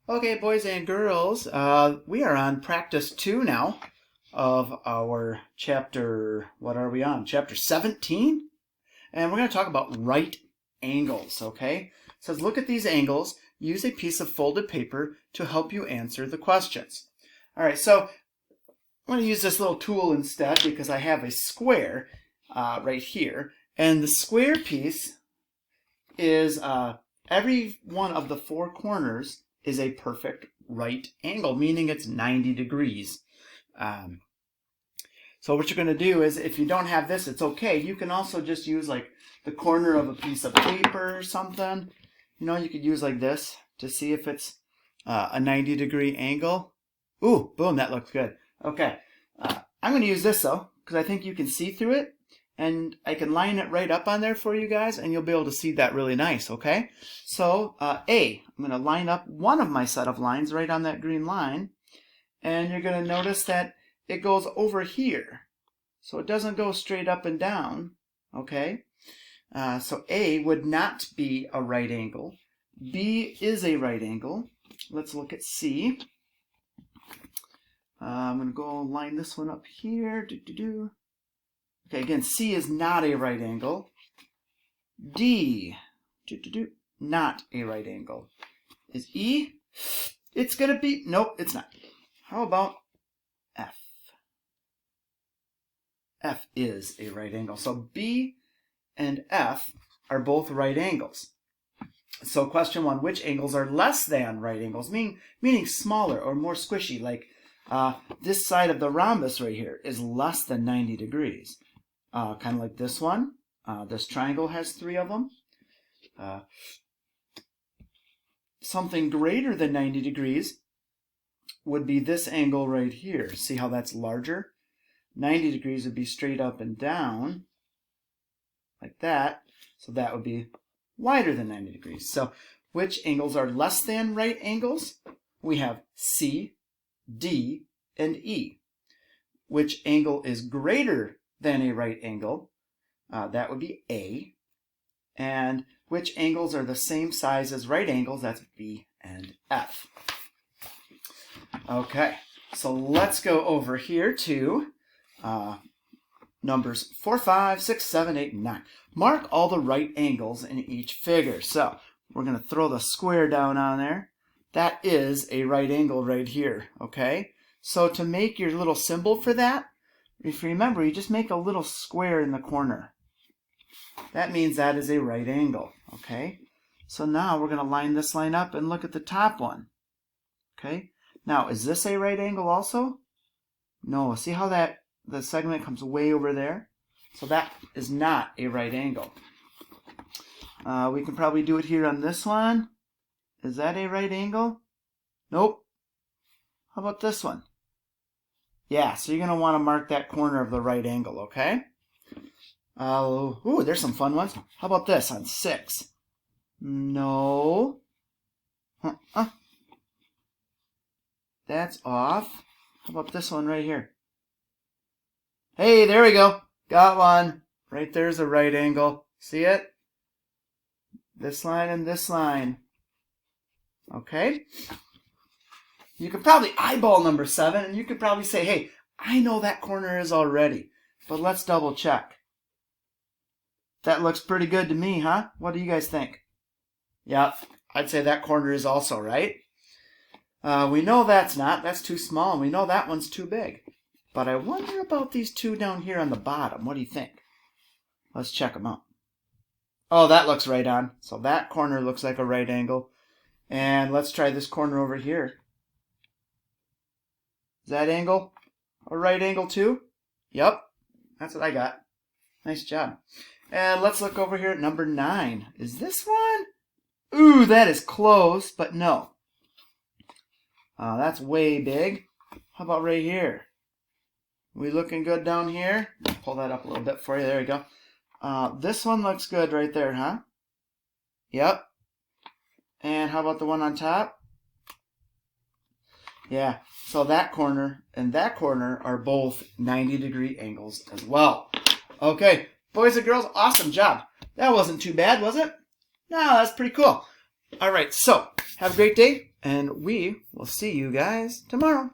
Okay, boys and girls, we are on practice 2 now of our chapter, what are we on? Chapter 17? And we're going to talk about right angles, okay? It says, look at these angles. Use a piece of folded paper to help you answer the questions. All right, so I'm going to use this little tool instead because I have a square right here. And the square piece is every one of the 4 corners is a perfect right angle, meaning it's 90 degrees. So what you're going to do is, if you don't have this, it's okay. You can also just use like the corner of a piece of paper or something. You know, you could use like this to see if it's a 90 degree angle. Ooh, boom, that looks good. Okay, I'm going to use this though, because I think you can see through it. And I can line it right up on there for you guys, and you'll be able to see that really nice, okay? So, I'm going to line up one of my set of lines right on that green line, and you're going to notice that it goes over here. So it doesn't go straight up and down, okay? So A would not be a right angle. B is a right angle. Let's look at C. I'm going to go line this one up here. Okay, again, C is not a right angle. D, not a right angle. Is E? It's going to be, nope, it's not. How about F? F is a right angle. So B and F are both right angles. So question 1, which angles are less than right angles? Meaning smaller or more squishy, like this side of the rhombus right here is less than 90 degrees. Kind of like this one. This triangle has 3 of them. Something greater than 90 degrees would be this angle right here. See how that's larger? 90 degrees would be straight up and down, like that. So that would be wider than 90 degrees. So which angles are less than right angles? We have C, D, and E. Which angle is greater than a right angle? That would be A. And which angles are the same size as right angles? That's B and F. Okay, so let's go over here to numbers 4, 5, 6, 7, 8, and 9. Mark all the right angles in each figure. So we're going to throw the square down on there. That is a right angle right here, okay? So to make your little symbol for that, if you remember, you just make a little square in the corner. That means that is a right angle, okay? So now we're going to line this line up and look at the top one, okay? Now, is this a right angle also? No. See how the segment comes way over there? So that is not a right angle. We can probably do it here on this one. Is that a right angle? Nope. How about this one? Yeah, so you're going to want to mark that corner of the right angle, okay? Ooh, there's some fun ones. How about this on 6? No. That's off. How about this one right here? Hey, there we go. Got one. Right there's a right angle. See it? This line and this line. Okay? You could probably eyeball number 7, and you could probably say, hey, I know that corner is already, but let's double check. That looks pretty good to me, huh? What do you guys think? Yeah, I'd say that corner is also right. We know that's not. That's too small, and we know that one's too big. But I wonder about these 2 down here on the bottom. What do you think? Let's check them out. Oh, that looks right on. So that corner looks like a right angle. And let's try this corner over here. Is that angle a right angle too? Yep, that's what I got. Nice job. And let's look over here at number 9. Is this one? Ooh, that is close, but no. That's way big. How about right here? We looking good down here? Pull that up a little bit for you. There we go. This one looks good right there, huh? Yep. And how about the one on top? Yeah, so that corner and that corner are both 90-degree angles as well. Okay, boys and girls, awesome job. That wasn't too bad, was it? No, that's pretty cool. All right, so have a great day. and we will see you guys tomorrow.